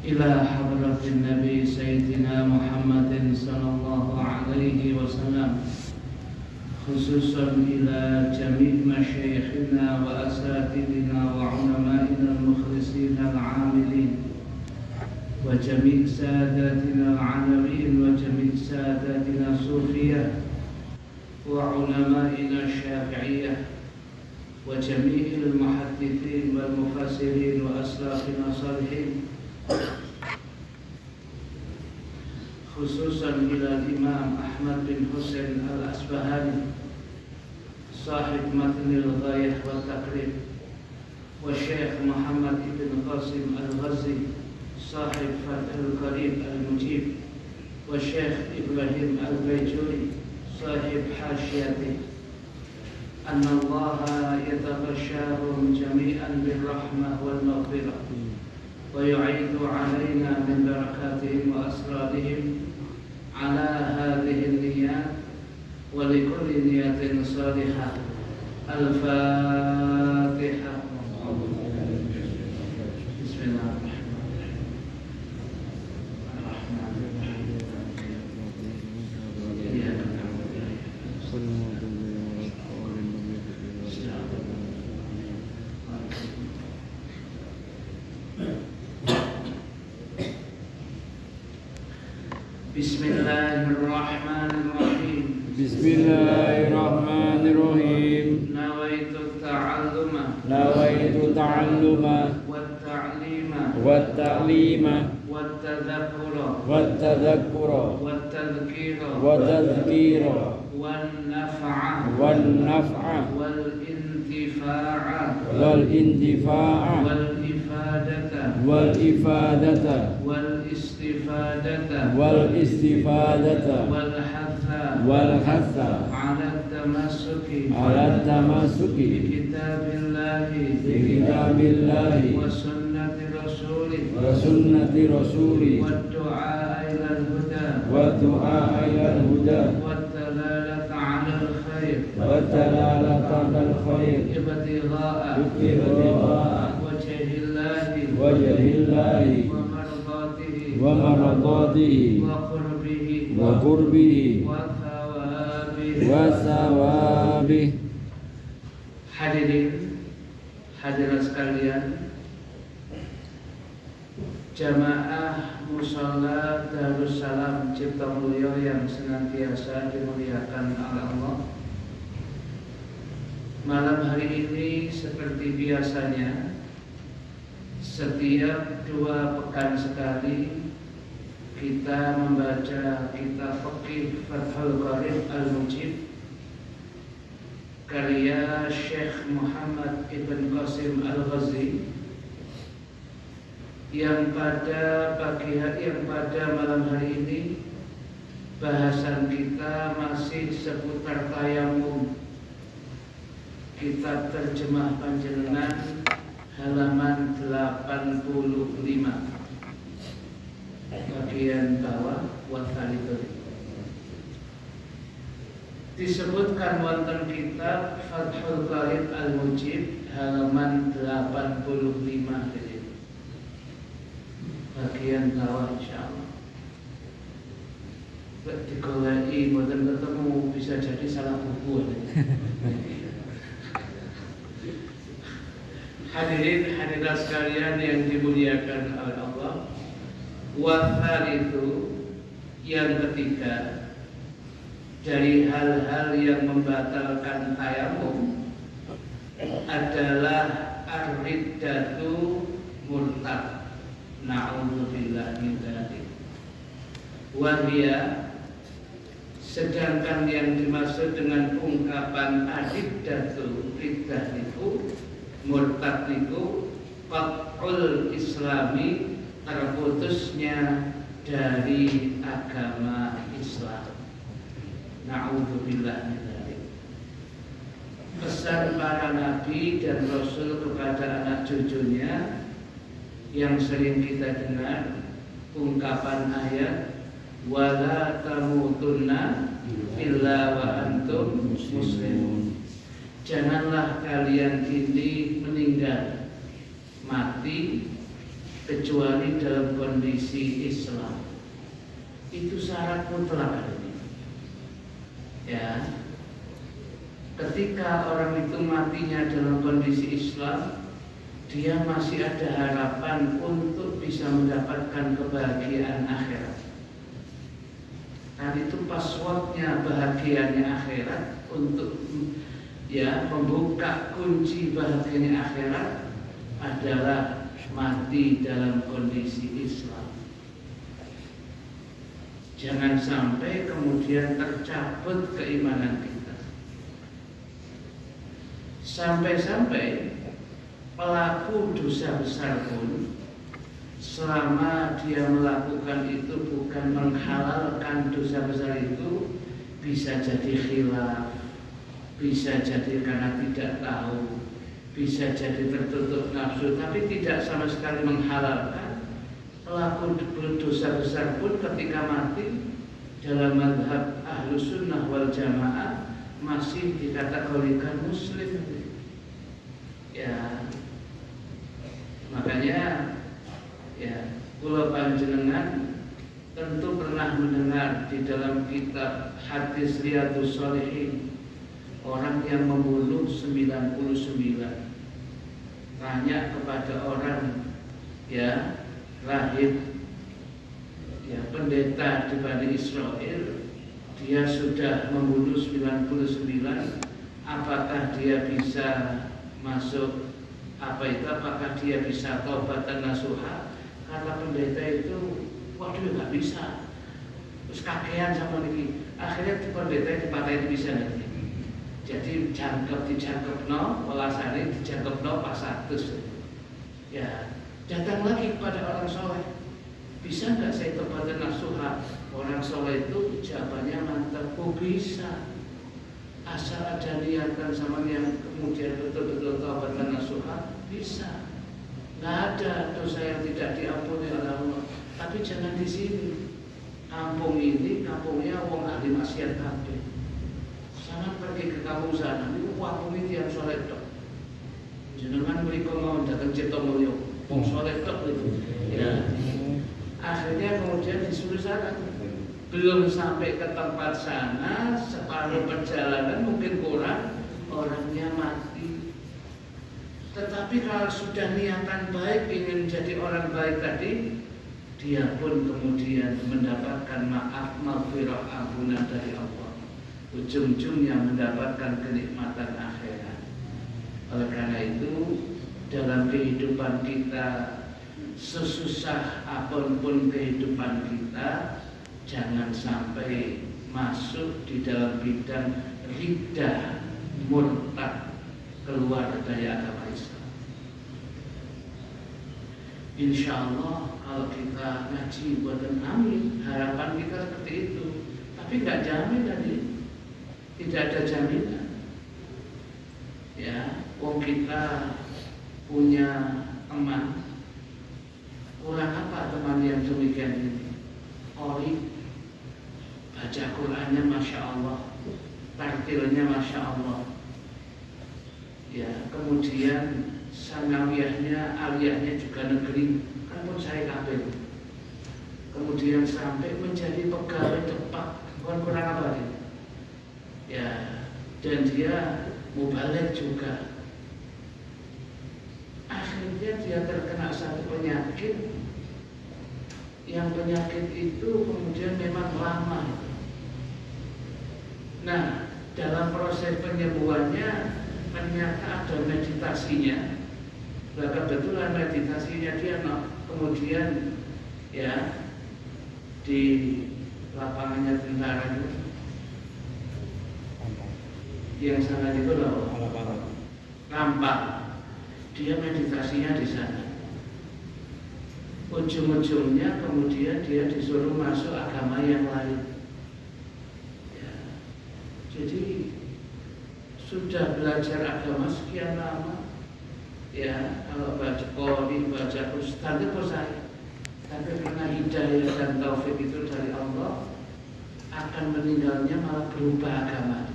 إلى حضرة النبي سيدنا محمد صلى الله عليه وسلم، خصوصا إلى جميع مشايخنا وأساتذتنا وعلمائنا المخلصين العاملين، وجميع ساداتنا العالمين، وجميع ساداتنا الصوفية، وعلمائنا الشافعية، وجميع المحدثين والمفسرين وأسلافنا الصالحين، خصوصا إلى الإمام أحمد بن حسين الأصبهاني صاحب متن الغاية والتقريب، والشيخ محمد بن قاسم الغزي صاحب فتح القريب المجيب، والشيخ إبراهيم البيجوري صاحب حاشيته، أن الله يتغشاهم جميعا بالرحمة والمغفرة، ويعيد علينا من بركاتهم وأسرارهم على هذه النيات ولكل نية صالحة. الفاتحة. بسم الله الرحمن Bismillahirrahmanirrahim. Bismillahirrahmanirrahim. Nawaitu ta'alluma Wat-ta'lima Wat-tadhakkura Wat-tadhakkura Wat-tadhkira Wan-naf'a Wal-intifa'a Wal-intifa'a Wal-ifadata Wal-ifadata Wal-istifadata Wal-hatha Wal-hatha Ala tamassuki Bikitabillahi Wa sunnati rasuli Wa-du'a ilal huda Wa-dalalata 'alal khair Ibtigha'a Wajhillahi Wa maradatihi Wa qurbihi Wa Wa thawabih. Hadirat sekalian, jamaah musalla Darussalam Ciptomulyo yang senantiasa dimuliakan oleh Allah. Malam hari ini seperti biasanya, setiap 2 pekan sekali kita membaca kitab Fiqh Fathul Qarib Al-Mujib karya Syekh Muhammad Ibn Qasim Al-Ghazi, yang pada malam hari ini bahasan kita masih seputar tayamum. Kitab terjemah panjenengan halaman 85 bagian bawah wasalitun. Disebutkan wonten kitab Fathul Qarib Al-Mujib halaman 85 bagian bawah, insyaallah. Digoleki mboten ketemu, bisa jadi salah buku. Hadirat sekalian yang dimuliakan oleh Allah. Itu yang ketiga dari hal-hal yang membatalkan tayamum adalah ar-riddatu murtad. Na'udzubillah min dzalik. Wahia, sedangkan yang dimaksud dengan ungkapan ar-riddatu, riddah itu, murtad itu, qat'ul islami, terputusnya dari agama Islam. Na'udzubillah min dzalik. Pesan para nabi dan rasul kepada anak cucunya yang sering kita dengar, ungkapan ayat wala tamutunna illa wa antum muslimun. Janganlah kalian ini meninggal mati kecuali dalam kondisi Islam. Itu syarat mutlak ini. Ya, ketika orang itu matinya dalam kondisi Islam, dia masih ada harapan untuk bisa mendapatkan kebahagiaan akhirat. Dan itu passwordnya bahagianya akhirat, untuk membuka kunci bahagianya akhirat adalah mati dalam kondisi Islam. Jangan sampai kemudian tercabut keimanan kita. Sampai-sampai pelaku dosa besar pun, selama dia melakukan itu bukan menghalalkan dosa besar itu, bisa jadi khilaf, bisa jadi karena tidak tahu, bisa jadi tertutup nafsu, tapi tidak sama sekali menghalalkan. Pelaku dosa besar pun ketika mati dalam mazhab Ahlus Sunnah wal Jamaah masih dikategorikan muslim. Ya, makanya kula panjenengan tentu pernah mendengar di dalam kitab hadis Riyadhus Shalihin, orang yang membunuh 99. Tanya kepada orang lahir pendeta di Bani Israel, dia sudah membunuh 99, apakah dia bisa masuk apakah dia bisa taubatan nasuha? Kata pendeta itu, waduh nggak bisa, terus kakean sama niki. Akhirnya pendeta dipatahin bisa nanti. Jadi dijangkep walasane dijangkep pas 100. Ya, datang lagi kepada orang soleh, bisa nggak saya taubatan nasuha? Orang soleh itu jawabannya mantap, bisa. Asal ada niatan sama yang kemudian betul-betul taubatan nasuha, bisa. Nggak ada dosa yang tidak diampuni oleh Allah. Tapi jangan di sini. Kampung ini kampungnya wong ahli maksiat kabeh. Jangan pergi ke kampung sana. Ini kampung ini yang soleh tok. Jenengan mriko mau datang Citomulyo, wong soleh tok itu. Ya. Akhirnya kemudian disuruh sana. Belum sampai ke tempat sana, separuh perjalanan mungkin kurang, orangnya mati. Tetapi kalau sudah niatan baik ingin jadi orang baik tadi, dia pun kemudian mendapatkan maaf, maghfirah, ampunan dari Allah. Ujung-ujungnya mendapatkan kenikmatan akhirat. Oleh karena itu, dalam kehidupan kita, sesusah apapun kehidupan kita, jangan sampai masuk di dalam bidang riddah, murtad, keluar dari agama Islam. Insya Allah kalau kita ngaji buatan amin, harapan kita seperti itu. Tapi nggak jamin tadi, tidak ada jaminan. Ya, wong kita punya teman, kurang apa teman yang demikian ini? Ori, baca Qurannya Masya Allah, tartilnya Masya Allah. Ya, kemudian sanawiyahnya, aliyahnya juga negeri, kan pun saya kabel. Kemudian sampai menjadi pegawai tepat, bukan kurang apa ini? Ya, dan dia mubalik juga. Akhirnya dia terkena satu penyakit, yang penyakit itu kemudian memang lama. Nah, dalam proses penyembuhannya ternyata ada meditasinya. Nah, kebetulan meditasinya dia kemudian di lapangannya tentara itu, yang sana itu loh, nampak dia meditasinya di sana. Ujung-ujungnya kemudian dia disuruh masuk agama yang lain. Ya. Jadi sudah belajar agama sekian lama, ya kalau baca Qur'an, baca Ustaz itu saya. Tapi karena hidayah dan taufik itu dari Allah, akan meninggalnya malah berubah agama.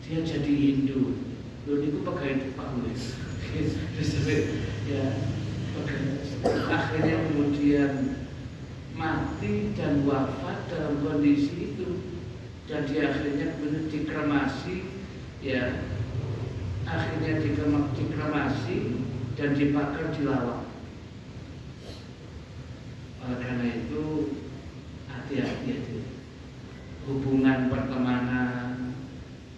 Dia jadi Hindu. Lalu itu pegawai Jepang, ya. Akhirnya kemudian mati dan wafat dalam kondisi itu, dan dia akhirnya kemudian dikremasi, ya, akhirnya dikremasi dan dibakar di lawang. Oleh karena itu hati-hati. Hubungan pertemanan,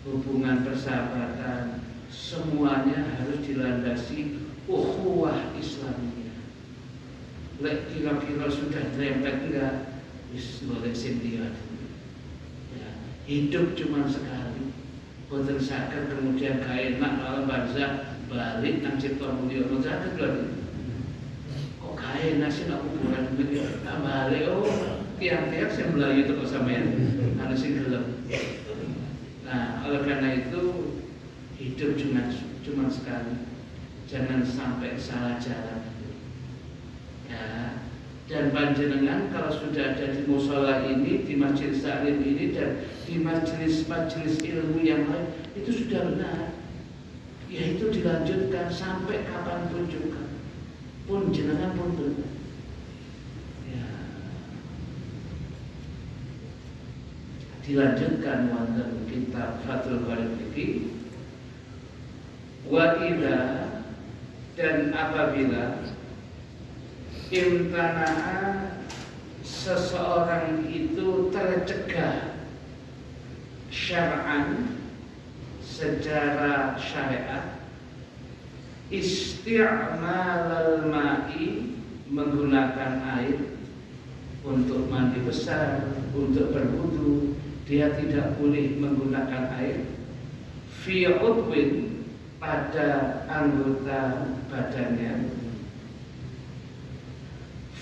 hubungan persahabatan, semuanya harus dilandasi ukhuwah Islamiyah. Lek kira-kira sudah drempet enggak, wis boleh sindiat. Ya, hidup cuma sekali. Boten saged kemudian gak enak malah barzah balik nang cipta mulya. Boten saged lho. Kok gak enak sih aku kuburan iki. Balik tiang-tiang sing mlayu teko sampeyan. Ana sing gelem. Nah, oleh karena itu hidup cuma sekali. Jangan sampai salah jalan. Ya, dan panjenengan kalau sudah ada di musola ini, di masjid Salim ini, dan di majelis-majelis ilmu yang lain, itu sudah benar. Yaitu dilanjutkan sampai kapanpun juga. Pun jenengan pun benar. Ya. Dilanjutkan wonten kitab Fathul Qorib iki. Wa idza, dan apabila imtana'a, seseorang itu tercegah syar'an, secara syariat, isti'malal ma'i, menggunakan air untuk mandi besar, untuk berwudu, dia tidak boleh menggunakan air fi udwin, pada anggota badannya.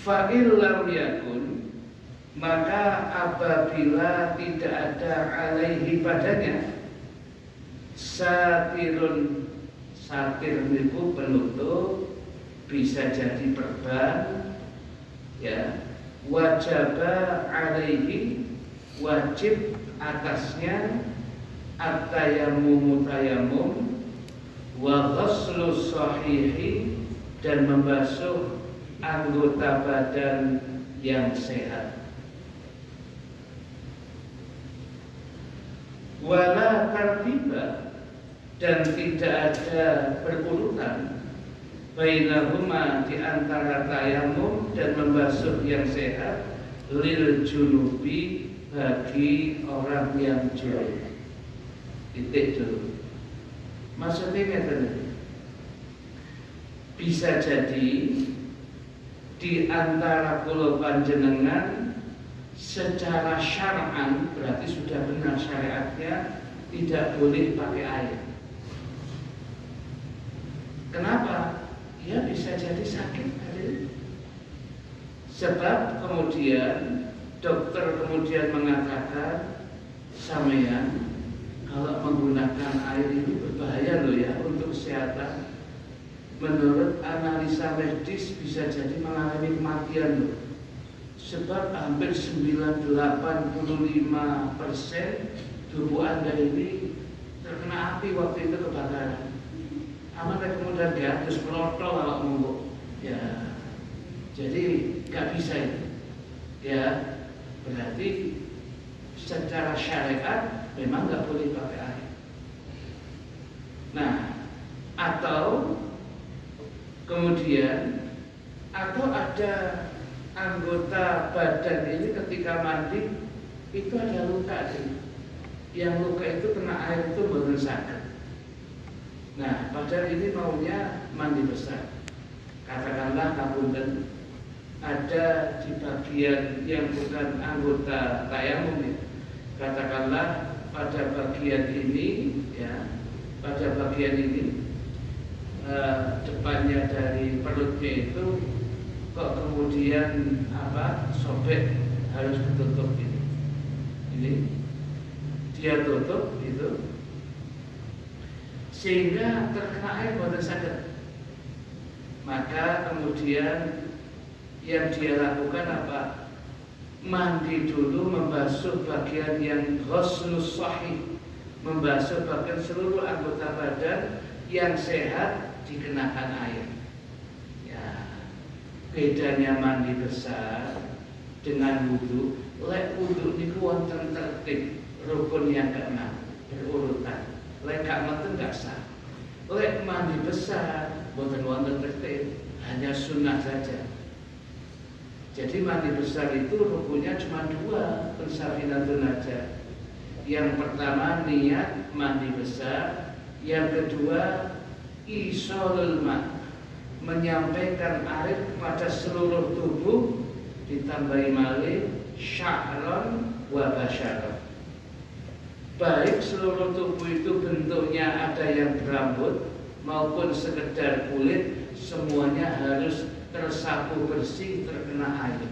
Fa'il lam yakun, maka apabila tidak ada alaihi padanya satirun, satir niku penutup, bisa jadi perban, ya, wajaba alaihi, wajib atasnya at-tayammum, tayammum, wa ghuslu sahihi, dan membasuh anggota badan yang sehat. Wala tartiba, dan tidak ada berurutan, bainahuma, di antara tayammum dan membasuh yang sehat, lil junubi, bagi orang yang junub. Titik dulu. Maksudnya tadi, bisa jadi di antara kula panjenengan secara syar'an, berarti sudah benar syariatnya, tidak boleh pakai air. Kenapa? Ya bisa jadi sakit tadi. Sebab kemudian dokter kemudian mengatakan, sampeyan kalau menggunakan air ini berbahaya loh ya untuk kesehatan. Menurut analisa medis bisa jadi mengalami kematian loh. Sebab hampir 85% tubuh Anda ini terkena api waktu itu kebakaran. Aman kemudian dia terus melotol kalau monggo. Ya, jadi nggak bisa itu. Ya, berarti secara syariat memang nggak boleh pakai air. Nah, atau kemudian, atau ada anggota badan ini ketika mandi itu ada luka sih. Yang luka itu kena air itu benar sakit. Nah, padahal ini maunya mandi besar. Katakanlah ngapunten, ada di bagian yang bukan anggota tayammum ya. Katakanlah pada bagian ini, ya, pada bagian ini depannya dari perutnya itu kok kemudian sobek, harus ditutup ini. Ini dia tutup itu sehingga terkena air boten saged. Maka kemudian yang dia lakukan apa? Mandi dulu, membasuh bagian yang ghuslus sahih, membasuh bagian seluruh anggota badan yang sehat, dikenakan air. Ya, bedanya mandi besar dengan wudu. Lek wudu niku wonten tertib rukun yang keenam berurutan. Lek gak ngoten gak sah. Lek mandi besar boten wonten tertib, hanya sunnah saja. Jadi mandi besar itu rukunnya cuma dua, pensafinatun aja. Yang pertama niat mandi besar, yang kedua isolul ma, menyampaikan air pada seluruh tubuh, ditambahi malih sya'ron wa basyaron. Baik seluruh tubuh itu bentuknya ada yang berambut maupun sekedar kulit, semuanya harus tersapu bersih, terkena air.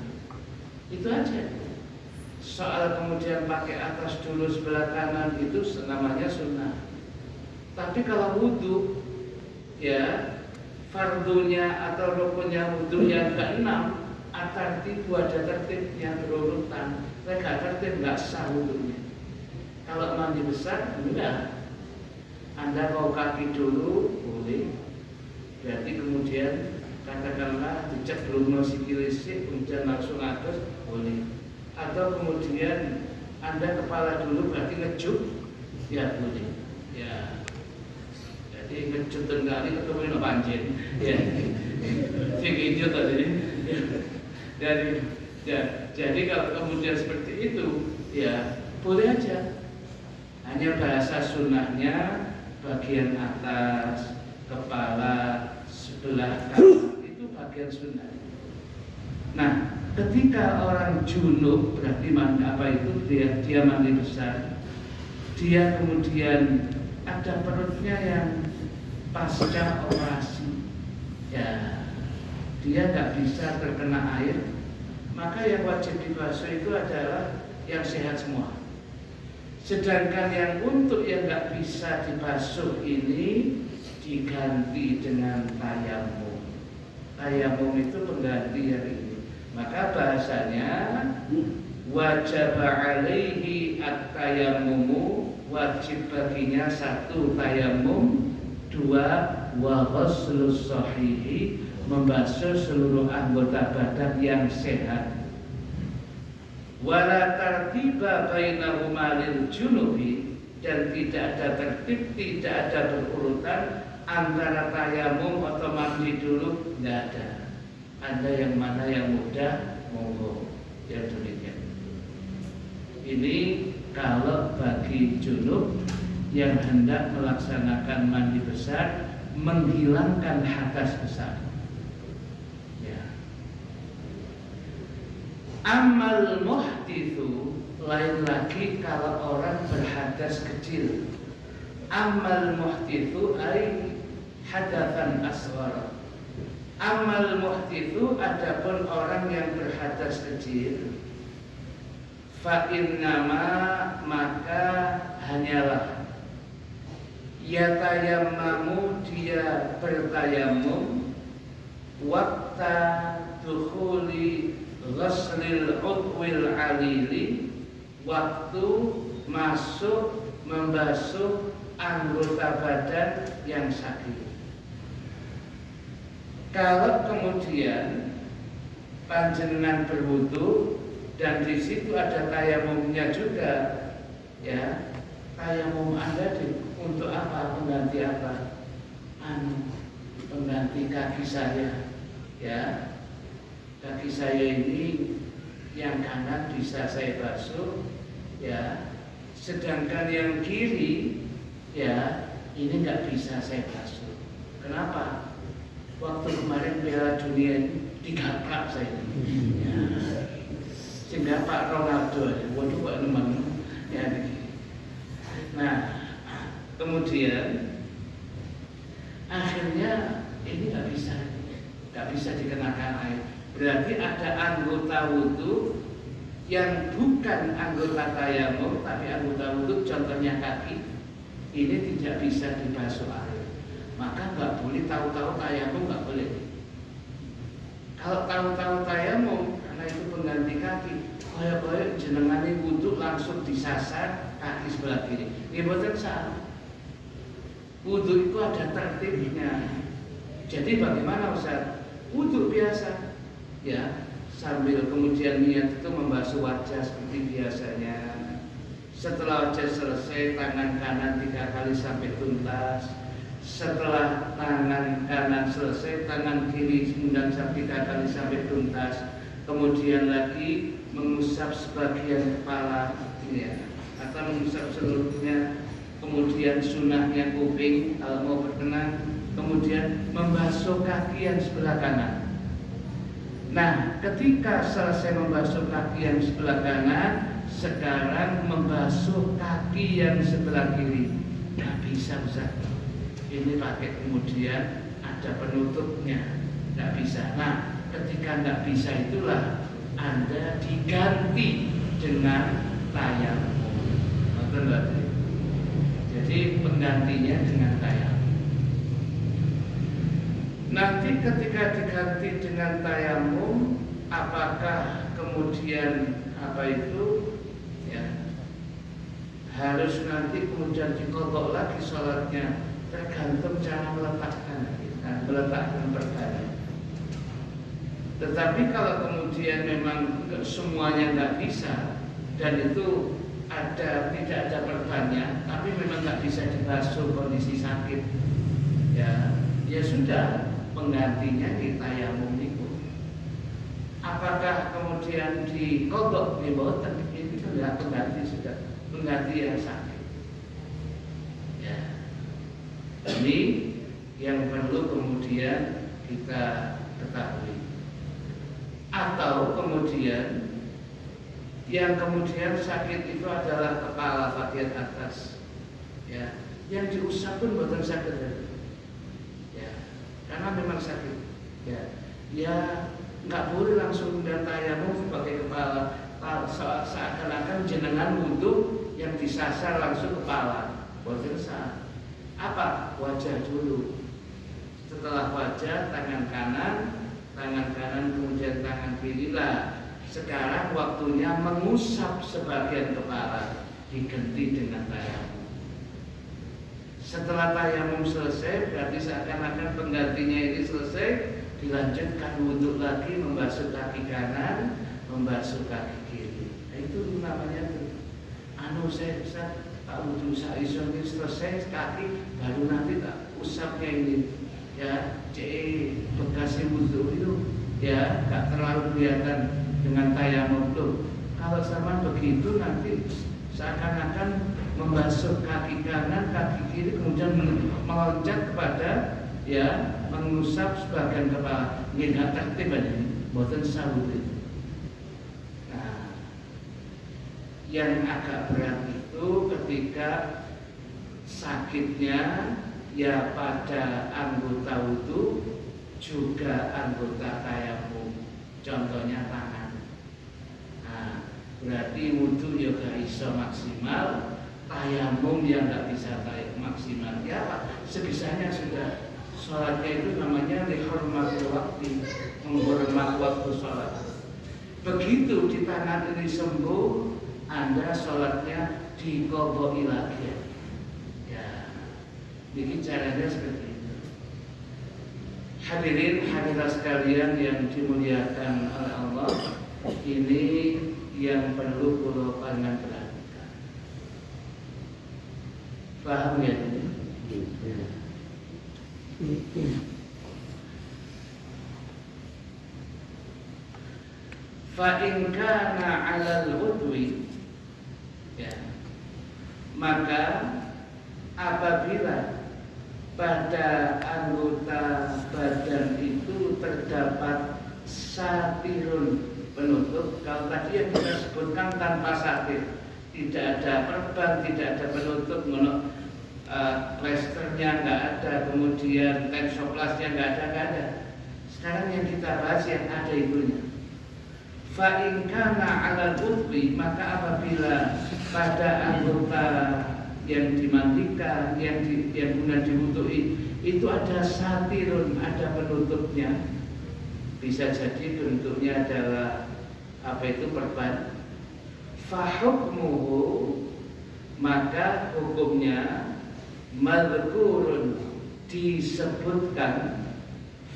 Itu aja. Soal kemudian pakai atas dulu sebelah kanan itu namanya sunnah. Tapi kalau wudhu, ya fardunya atau rukunnya wudhu yang keenam, tertib ada tertibnya berurutan. Mereka tertib nggak sah wudhunya. Kalau mandi besar, enggak. Anda mau kaki dulu, boleh. Berarti kemudian katakanlah dicek belum sikil isik, kemudian langsung atas, boleh. Atau kemudian Anda kepala dulu, berarti ngejuk, ya boleh. Ya. Jadi ngejuk tenggali ketemu banjir. Ya. Video tadi. Jadi kalau kemudian seperti itu, ya boleh aja. Hanya bahasa sunnahnya bagian atas kepala sebelah kanan itu bagian sunnah. Nah, ketika orang junub berarti mandi apa itu dia mandi besar, dia kemudian ada perutnya yang pasca operasi, ya dia nggak bisa terkena air, maka yang wajib dibasuh itu adalah yang sehat semua. Sedangkan yang untuk yang nggak bisa dibasuh ini diganti dengan tayamum. Tayamum itu pengganti yang ini. Maka bahasanya wajib alaihi at-tayammumu, wajib baginya satu tayamum, dua wa ghuslus sahihi, membasuh seluruh anggota badan yang sehat. Wala tartiba bainahuma lil junubi, dan tidak ada tertib, tidak ada berurutan antara tayamum atau mandi dulu, tidak ada. Anda yang mana yang mudah, monggo. Ya demikian. Ini kalau bagi junub yang hendak melaksanakan mandi besar, menghilangkan hadas besar. Amal muhditsu, lain lagi kalau orang berhadas kecil. Amal muhditsu ay hadatsan asghar. Amal muhditsu adapun orang yang berhadas kecil, fa innama, maka hanyalah yatayammamu, dia bertayamum waqta dukhuli ghuslil udwil alili, waktu masuk membasuh anggota badan yang sakit. Kalau kemudian panjenengan berwudu dan di situ ada tayamumnya juga, ya tayamum Anda untuk apa? Pengganti apa? Pengganti kaki saya, ya. Kaki saya ini yang kanan bisa saya basuh, ya. Sedangkan yang kiri, ya ini nggak bisa saya basuh. Kenapa? Waktu kemarin Piala Dunia ini digaprak saya ini. Ya. Sehingga Pak Ronaldo, waduh Pak teman, ya. Nah, kemudian akhirnya ini nggak bisa dikenakan air. Berarti ada anggota wudu yang bukan anggota tayamum, tapi anggota wudu, contohnya kaki, ini tidak bisa dibasuh air. Maka nggak boleh tahu-tahu tayamum, nggak boleh. Kalau tahu-tahu tayamum, karena itu pengganti kaki, kaya-kaya jenengane wudu langsung disasar kaki sebelah kiri. Ini boten salah. Wudu itu ada tertibnya. Jadi bagaimana Ustaz? Wudu biasa, ya, sambil kemudian niat itu membasuh wajah seperti biasanya. Setelah wajah selesai, tangan kanan 3 kali sampai tuntas. Setelah tangan kanan selesai, tangan kiri kemudian 3 kali sampai tuntas. Kemudian lagi mengusap sebagian kepala, ya, atau mengusap seluruhnya. Kemudian sunnahnya kuping kalau mau berkenan. Kemudian membasuh kaki yang sebelah kanan. Nah, ketika selesai membasuh kaki yang sebelah kanan, sekarang membasuh kaki yang sebelah kiri. Nggak bisa, Ustaz. Ini pakai kemudian ada penutupnya. Nggak bisa. Nah, ketika nggak bisa itulah Anda diganti dengan tayamum. Betul berarti. Jadi penggantinya dengan tayamum. Nanti ketika diganti dengan tayamum, apakah kemudian ya, harus nanti kemudian diqadha lagi sholatnya? Tergantung cara meletakkan perkara. Tetapi kalau kemudian memang semuanya nggak bisa dan itu tidak ada perbannya, tapi memang nggak bisa dibasuh kondisi sakit, ya sudah, penggantinya di tayamum itu. Apakah kemudian diqadha? Boten, itu sudah pengganti, sudah pengganti yang sakit. Ya. Ini yang perlu kemudian kita ketahui. Atau kemudian yang kemudian sakit itu adalah kepala bagian atas, ya, yang diusap pun boten sakit. Karena memang sakit, ya nggak boleh langsung tayamum pakai kepala. Seakan-akan jenengan wudhu yang disasar langsung kepala, boten sah. Apa? Wajah dulu. Setelah wajah, tangan kanan kemudian tangan kiri lah. Sekarang waktunya mengusap sebagian kepala, diganti dengan tayamum. Setelah tayamum selesai, berarti seakan-akan penggantinya ini selesai, dilanjutkan wudhu lagi, membasuh kaki kanan, membasuh kaki kiri. Nah, itu namanya saya bisa tak wudhu sa'ison ini selesai kaki, baru nanti tak usapnya ini, ya, bekasnya wudhu itu, ya, gak terlalu kelihatan dengan tayamum tuh. Kalau sama begitu nanti seakan-akan membasuh kaki kanan, kaki kiri, kemudian meloncat kepada, ya, mengusap sebagian kepala. Ini nggak tertib ini, boten sawut itu. Nah, yang agak berat itu ketika sakitnya ya pada anggota wudu juga anggota tayamum. Contohnya tangan. Nah, berarti wudu ya gak iso maksimal. Tayamum yang nggak bisa maksimal, ya sebisanya sudah. Sholatnya itu namanya lihormatil waktu, menghormat waktu sholat. Begitu di tangan ini sembuh, Anda sholatnya diqadha lagi, ya. Ini caranya seperti itu. Hadirin hadirat sekalian yang dimuliakan oleh Allah, ini yang perlu kula panjenengan. Paham ya? Fa in kana 'alal udwi, ya, maka apabila pada anggota badan itu terdapat satirun penutup, kalau tadi yang kita sebutkan tanpa satir, tidak ada perban, tidak ada penutup, plesternya nggak ada, kemudian tensoplasnya nggak ada. Sekarang yang kita bahas yang ada itunya. Fa in kana 'alal udwi, maka apabila pada anggota yang dimandikan, yang kemudian diwudhui itu ada satirun, ada penutupnya, bisa jadi bentuknya adalah perban. Fa hukmuhu, maka hukumnya madhkurun, disebutkan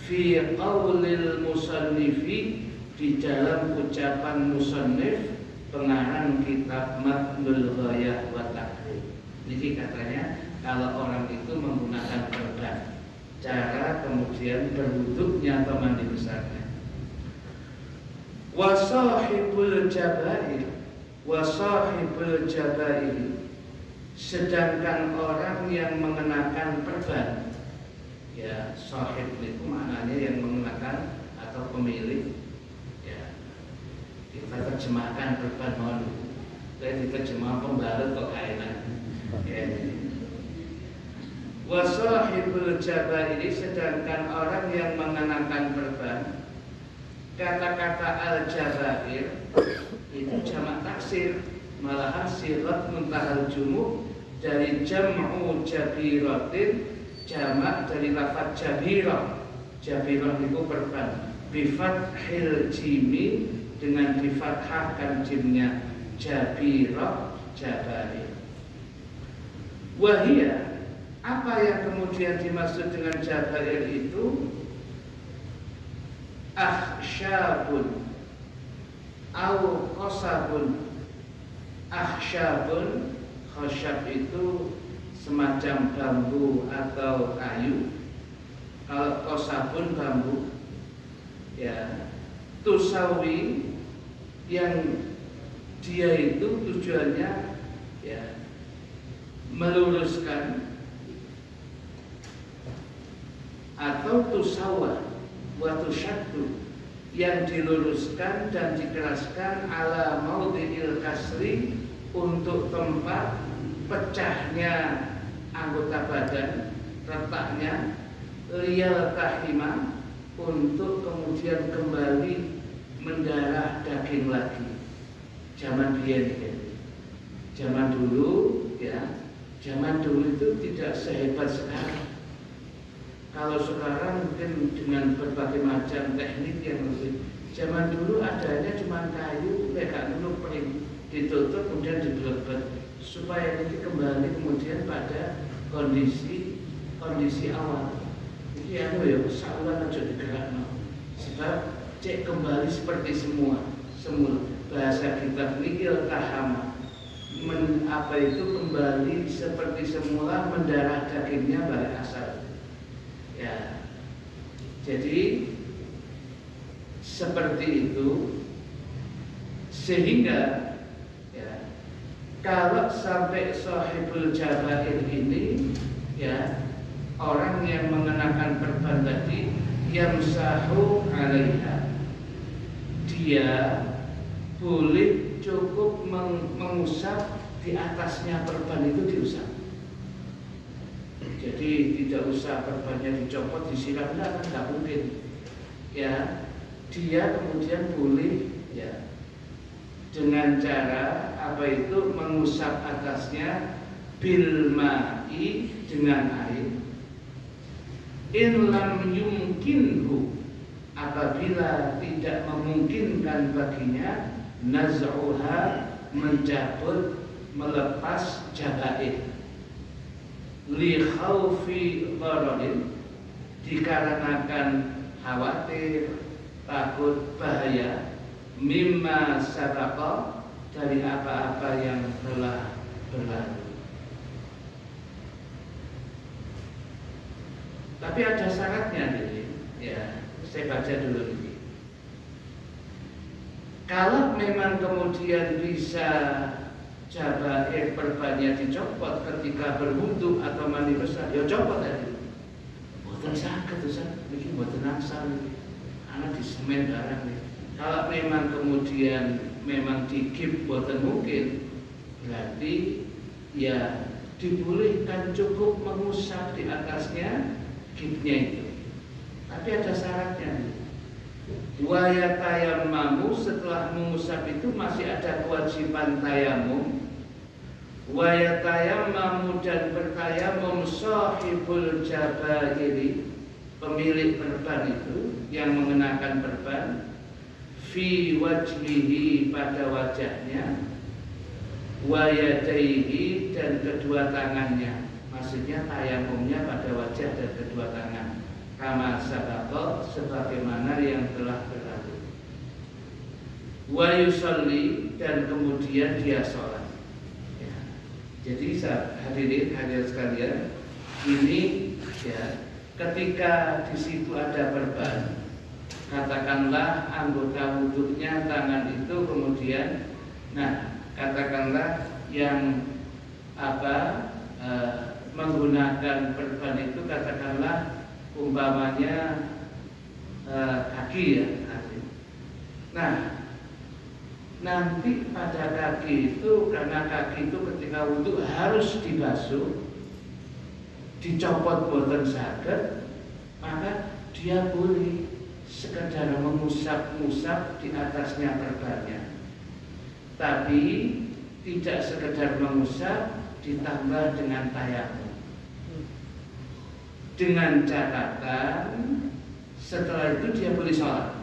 fi qaulil musannifi, di dalam ucapan musannif pengarang kitab Matnul Ghayah wa Taqrib. Ini katanya kalau orang itu menggunakan perban, cara kemudian berwuduknya atau mandi besarnya. Wasahibul jabair, sedangkan orang yang mengenakan perban, ya sahib itu maknanya yang mengenakan atau pemilik, ya kita terjemahkan perban mohon, saya diterjemah pembalut kok kainan. Ya. Wasahibul jabair, sedangkan orang yang mengenakan perban. Kata-kata al-jabair itu jamak taksir, malahan sirat muntahal jumuh dari jam'u jabiratin, jamak dari lafaz jabirah. Jabirah itu perban, bifathil jimi, dengan difathahkan jimnya, jabirah, jabair. Wahia, apa yang kemudian dimaksud dengan jabair itu? Akhsyabun au qasabun. Akhsyabun, khasyab itu semacam bambu atau kayu. Kalau qasabun bambu, ya tusawi, yang dia itu tujuannya ya meluruskan, atau tusawa wa tusyaddu, yang diluruskan dan dikeraskan, ala maudhi'il kasri, untuk tempat pecahnya anggota badan, retaknya, liyal tahima, untuk kemudian kembali mendarah daging lagi. Zaman biyen ya. Zaman dulu ya, zaman dulu itu tidak sehebat sekarang. Kalau sekarang mungkin dengan berbagai macam teknik yang lebih. Zaman dulu adanya cuma kayu, mereka dulu pering ditutup kemudian dibelebet supaya nanti kembali kemudian pada kondisi awal. Jadi anu ya, saulan aja digerakno. Sebab cek kembali seperti semula. Bahasa kita nikil tahama. Apa itu kembali seperti semula, mendarah dagingnya balik asal. Ya, jadi seperti itu, sehingga ya, kalau sampai sahibul jabair ini, ya orang yang mengenakan perban tadi, yamsahu alaiha, dia boleh cukup mengusap di atasnya perban itu, diusap. Jadi tidak usah perbannya dicopot, disiram, nggak mungkin. Ya, dia kemudian boleh ya dengan cara apa itu, mengusap atasnya bil ma'i, dengan air. In lam yumkinhu, apabila tidak memungkinkan baginya, naz'uha, mencabut, melepas jabair. Li khaufi dhararin, dikarenakan khawatir, takut bahaya, mimma sabaqa, dari apa-apa yang telah berlalu. Tapi ada syaratnya ini, ya saya baca dulu ini. Kalau memang kemudian bisa jabair perbannya dicopot ketika berwudu atau mandi besar, ya copot tadi. Boten saged Ustaz, niki boten angsal niki. Ana di semen barang niki. Kalau memang kemudian memang dikip boten mungkin, berarti ya dibolehkan cukup mengusap di atasnya kipnya itu. Tapi ada syaratnya. Waya tayammamu, setelah mengusap itu masih ada kewajiban tayamum. Waya tayammamu, dan bertayamum sahibul jabairi, pemilik perban itu, yang mengenakan perban, fi wajhihi, pada wajahnya, wayadaihi, dan kedua tangannya. Maksudnya tayamumnya pada wajah dan kedua tangan. Kama sabaqa, sebagaimana yang telah berlalu. wa yusalli, dan kemudian dia sholat. Ya. Jadi hadirin sekalian, ini ya, ketika di situ ada perban, katakanlah anggota wudhunya tangan itu, kemudian katakanlah yang menggunakan perban itu, katakanlah umpamanya kaki ya. Nah, nanti pada kaki itu, karena kaki itu ketika wudhu harus dibasuh, dicopot boten saged, maka dia boleh sekedar mengusap-usap di atasnya perbannya, tapi tidak sekedar mengusap, ditambah dengan tayamum, dengan catatan setelah itu dia boleh sholat.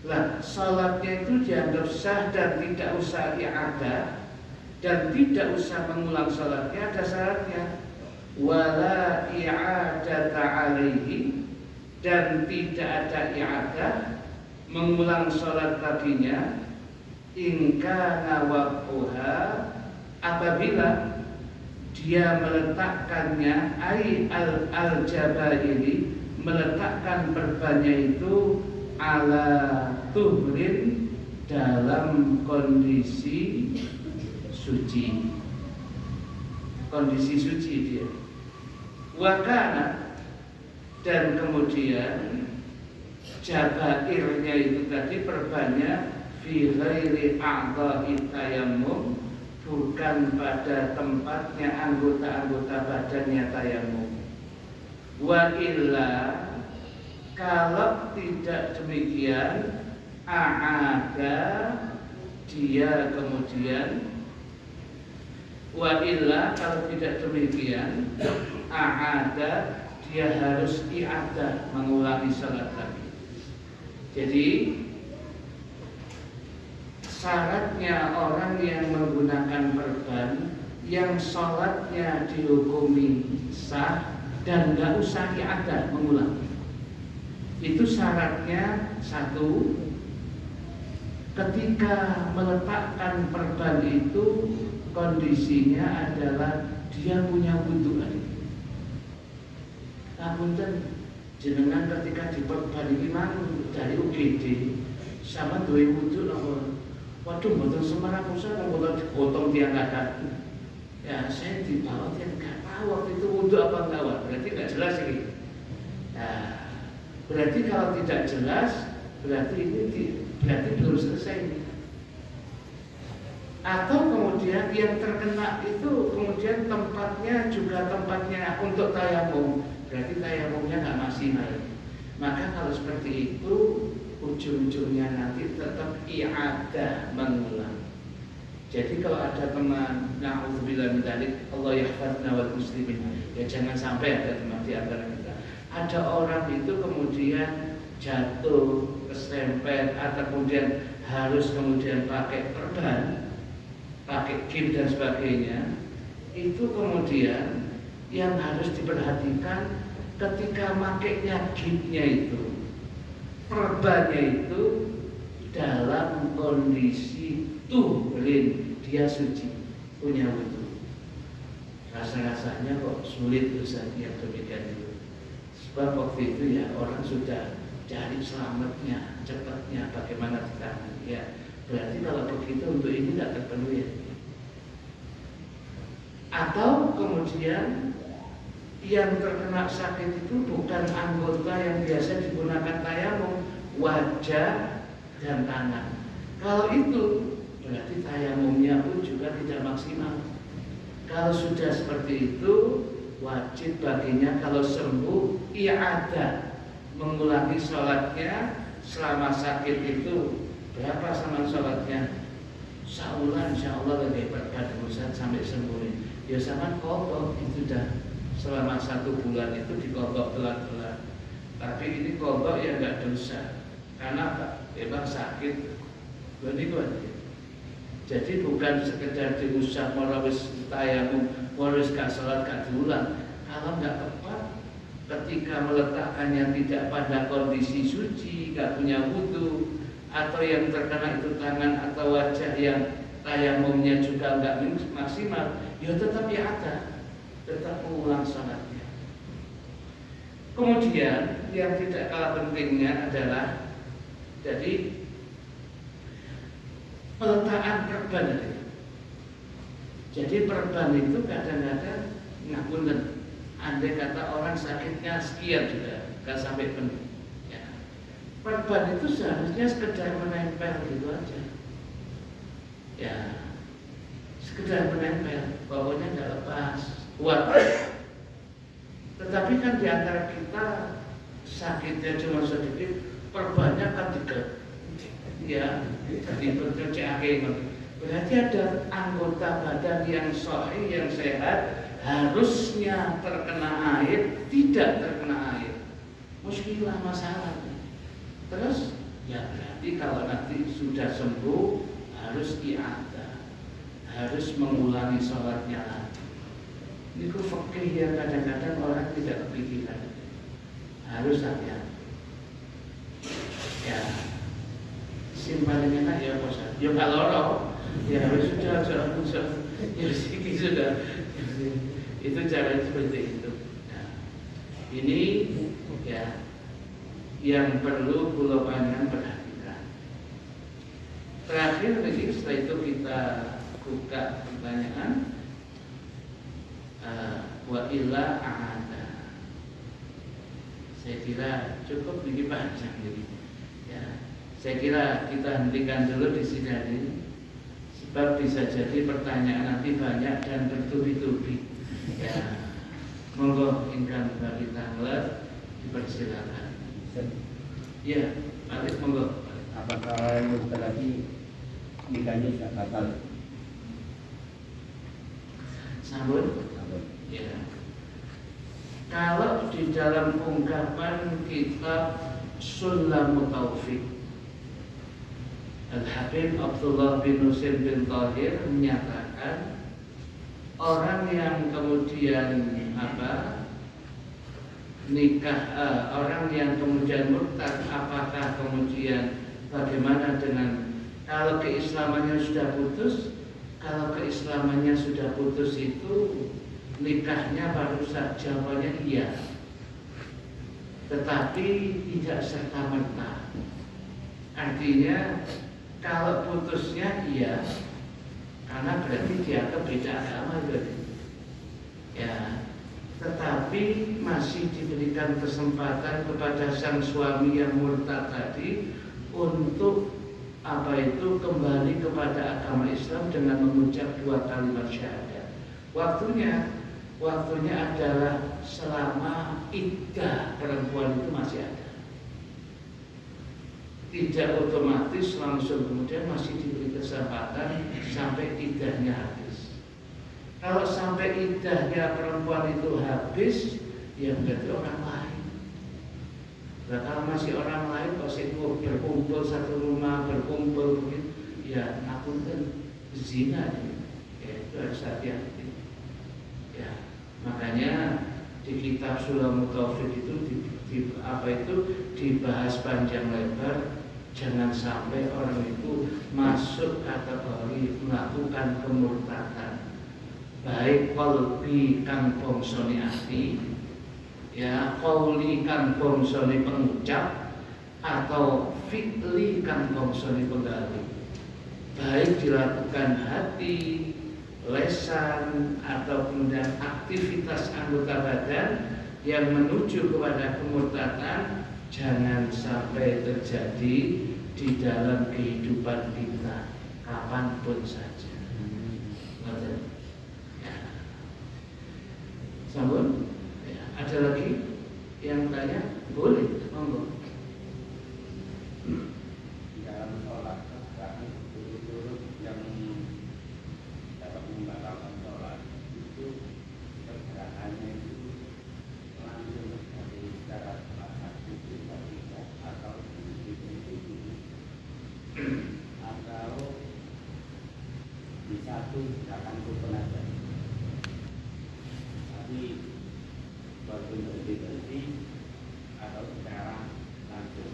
Lah, sholatnya itu dianggap sah dan tidak usah i'adah, dan tidak usah mengulang sholatnya. Ada syaratnya, wala i'adata alaihi, dan tidak ada i'adah, mengulang sholat taginya, ingkana waqtuha, apabila dia meletakkannya, al-jabairi, meletakkan perbannya itu ala tuhrin, dalam kondisi suci, kondisi suci dia. Wakana, dan kemudian jabairnya itu tadi, perbannya fi ghairi a'dha'i tayammum, bukan pada tempatnya anggota-anggota badannya tayamum. Wa illa, kalau tidak demikian, a'ada, dia kemudian, wa illa, kalau tidak demikian, a'ada, dia harus i'adah, mengulangi salat lagi. Jadi syaratnya orang yang menggunakan perban, yang sholatnya dihukumi sah dan nggak usah i'adah, mengulang. Itu syaratnya satu, ketika meletakkan perban itu kondisinya adalah dia punya wudhu. Namunten jenengan ketika diperban ini dari UGD sama dua wudhu, waduh betul semarang usah menggunakan digotong tiang ada. Ya saya dibawa tiang nggak tahu waktu itu wudhu apa enggak, berarti nggak jelas ini. Nah, berarti kalau tidak jelas, berarti berarti belum selesai. Atau kemudian yang terkena itu kemudian tempatnya juga tempatnya untuk tayamum, berarti tayamumnya nggak maksimal. Maka kalau seperti itu, ujung-ujungnya nanti tetap i'adah, mengulang. Jadi kalau ada teman, na'udzubillah min dzalik, Allah yahfadzna wal muslimin, ya jangan sampai ada teman di antara kita, ada orang itu kemudian jatuh, keserempet, atau kemudian harus kemudian pakai perban, pakai kip dan sebagainya. Itu kemudian yang harus diperhatikan ketika makainya kipnya itu, perbannya itu dalam kondisi tuhrin, dia suci, punya wudhu. Rasa-rasanya kok sulit Ustaz yang demikian itu. Sebab waktu itu ya orang sudah cari selamatnya, cepatnya, bagaimana ditangani. Ya, berarti kalau begitu untuk ini tidak terpenuhi. Atau kemudian yang terkena sakit itu bukan anggota yang biasa digunakan tayamum, wajah dan tangan. Kalau itu berarti tayamumnya pun juga tidak maksimal. Kalau sudah seperti itu, wajib baginya kalau sembuh i'adah, mengulangi sholatnya. Selama sakit itu berapa sama sholatnya? Saulan insyaallah lebih berkat Ustaz sampai sembuh. Ya sama kodok itu dah selama 1 bulan itu dikodok pelan-pelan. Tapi ini kodok ya nggak dosa. Karena apa? Memang sakit. Jadi bukan sekedar diusap warawis tayamum, warawis gak sholat gak diulang. Kalau nggak tepat, ketika meletakkannya tidak pada kondisi suci, gak punya wudu, atau yang terkena itu tangan atau wajah yang tayamumnya juga enggak maksimal, ya tetap mengulang salatnya. Kemudian yang tidak kalah pentingnya adalah jadi peletakan perban itu. Jadi perban itu kadang-kadang ngapunten, andai kata orang sakitnya sekian juga nggak sampai penuh. Ya. Perban itu seharusnya sekedar menempel gitu aja. Ya, sekedar menempel, pokoknya nggak lepas, kuat. Tetapi kan di antara kita sakitnya cuma sedikit, perbannya kan tiga. Ya, jadi berarti ada anggota badan yang sahih, yang sehat, harusnya terkena air, tidak terkena air. Muskilah masalah. Terus, ya berarti kalau nanti sudah sembuh, harus i'adah, harus mengulangi sholatnya lagi. Ini fikih yang kadang-kadang orang tidak kepikiran. Harus hati-hati. Ya. Paling enak ya Ustaz. Ya nggak loro. Ya harus sudah ya sedikit sudah. Itu cara seperti itu. Nah, ini ya yang perlu pulau panjang perhatikan. Terakhir lagi setelah itu kita buka pertanyaan. Wa illa a'ada. Saya kira cukup ini panjang jadi. Ya. Saya kira kita hentikan dulu di sini sebab bisa jadi pertanyaan nanti banyak dan bertubi-tubi. Ya, monggo ingkang bagi tanglet dipersilakan. Ya, Malik monggo. Apakah yang lagi nikahnya tidak batal? Sambut. Ya. Kalau di dalam ungkapan kitab Sulamut Taufik, Al-Habib Abdullah bin Husain bin Tahir menyatakan orang yang kemudian nikah, orang yang kemudian murtad, apakah kemudian bagaimana dengan kalau keislamannya sudah putus? Kalau keislamannya sudah putus itu nikahnya baru saja, jawabannya iya, tetapi tidak serta-merta. Artinya kalau putusnya iya, karena berarti dianggap beda agama berarti. Ya, tetapi masih diberikan kesempatan kepada sang suami yang murtad tadi untuk kembali kepada agama Islam dengan mengucap 2 kalimat syahadat. Waktunya adalah selama iddah perempuan itu masih ada. Tidak otomatis langsung, kemudian masih diberi kesempatan sampai iddahnya habis. Kalau sampai iddahnya perempuan itu habis, ya berarti orang lain. Nah, kalau masih orang lain, pasti berkumpul satu rumah, berkumpul begitu, ya ngapunten zina, ya itu harus hati-hati. Ya, makanya di kitab Sulamut Taufik itu dibahas panjang lebar. Jangan sampai orang itu masuk kategori melakukan kemurtadan, baik qalbi kang bongsone ati, ya qauli kang bongsone pengucap, atau fi'li kang bongsone penggali, baik dilakukan hati, lesan, atau kemudian aktivitas anggota badan yang menuju kepada kemurtadan. Jangan sampai terjadi di dalam kehidupan kita kapanpun saja. Ya. Sambung? Ya. Ada lagi yang tanya? Boleh, monggo. Dalam sholat turut-turut yang dapat membatalkan sholat itu pergerakannya itu langsung dari secara atau di satu akan kupon aja, tapi berbentuk bersih atau secara langsung.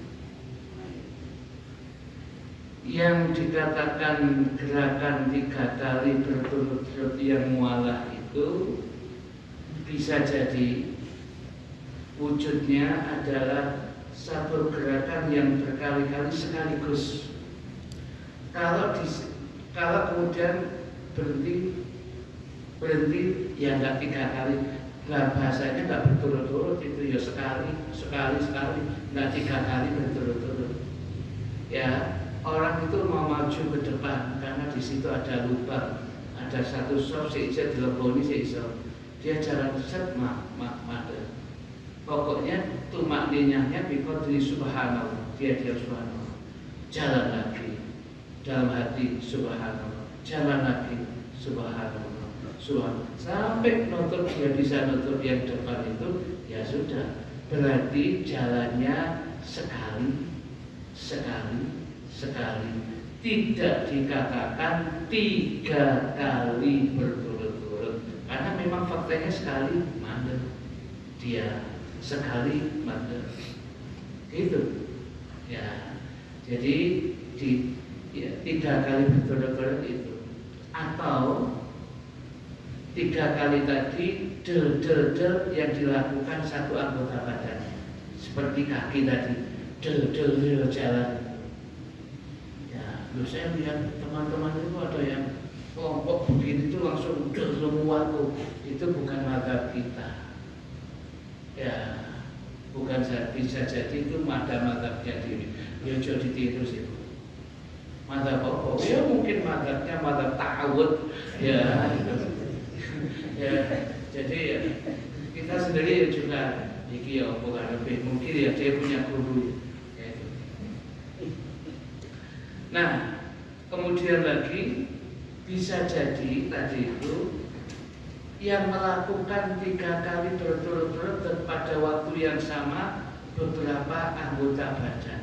yang dikatakan gerakan 3 kali berturut-turut yang mualah itu bisa jadi wujudnya adalah satu gerakan yang berkali-kali sekaligus. Kalau kemudian berhenti ya nggak 3 kali, nggak, bahasanya nggak berturut-turut, itu ya sekali, nggak 3 kali berturut-turut. Ya, orang itu mau maju ke depan karena di situ ada lubang, ada satu sob seizat dileboni seiso, dia jalan set pokoknya tumak ninyahnya biqadri subhanallah, dia subhanallah, jalan lagi dalam hati subhanallah, jalan lagi subhanallah, sampai nutup, dia bisa nutup yang depan itu, ya sudah, berarti jalannya sekali, tidak dikatakan 3 kali berturut-turut, karena memang faktanya sekali mandek, dia sekali mandek, gitu ya. Jadi 3 kali berturut-turut itu, atau 3 kali tadi del yang dilakukan satu anggota badan, seperti kaki tadi del jalan. Saya lihat teman-teman itu ada yang kelompok begini itu langsung semua tuh, itu bukan mazhab kita. Ya, bukan bisa jadi itu mazhabnya diri. Ya jadi ditiru sih. Mazhab apa? Ya mungkin mazhabnya mazhab ta'awud. Ya, ya. Jadi ya, kita sendiri juga iki ya bukan lebih mungkin ya dia punya guru. Nah, kemudian lagi bisa jadi tadi itu yang melakukan 3 kali berturut-turut dan pada waktu yang sama beberapa anggota badan.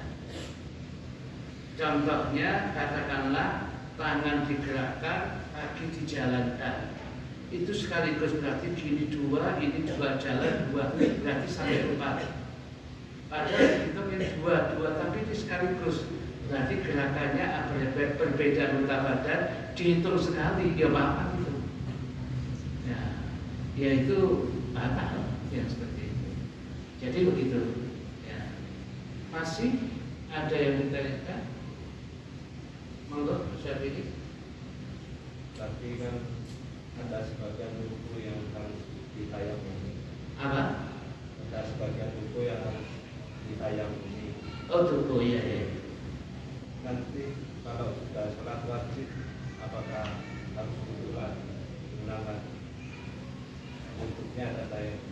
Contohnya katakanlah tangan digerakkan, kaki dijalankan. Itu sekaligus berarti gini 2, ini 2 jalan 2, berarti sampai 4. Padahal itu ini 2, tapi ini sekaligus. Berarti gerakannya berbeda anggota badan, dihitung sekali, ya apa itu? Ya itu batal, ya seperti itu. Jadi begitu. Ya. Masih ada yang ditanyakan? Monggo, saya pilih. Tapi kan ada sebagian buku yang harus ditayamuni. Apa? Ada sebagian buku yang harus ditayamuni. Oh, buku ya. Nanti kalau sudah sholat wajib, apakah harus berdoa menggunakan untuknya ada tayang?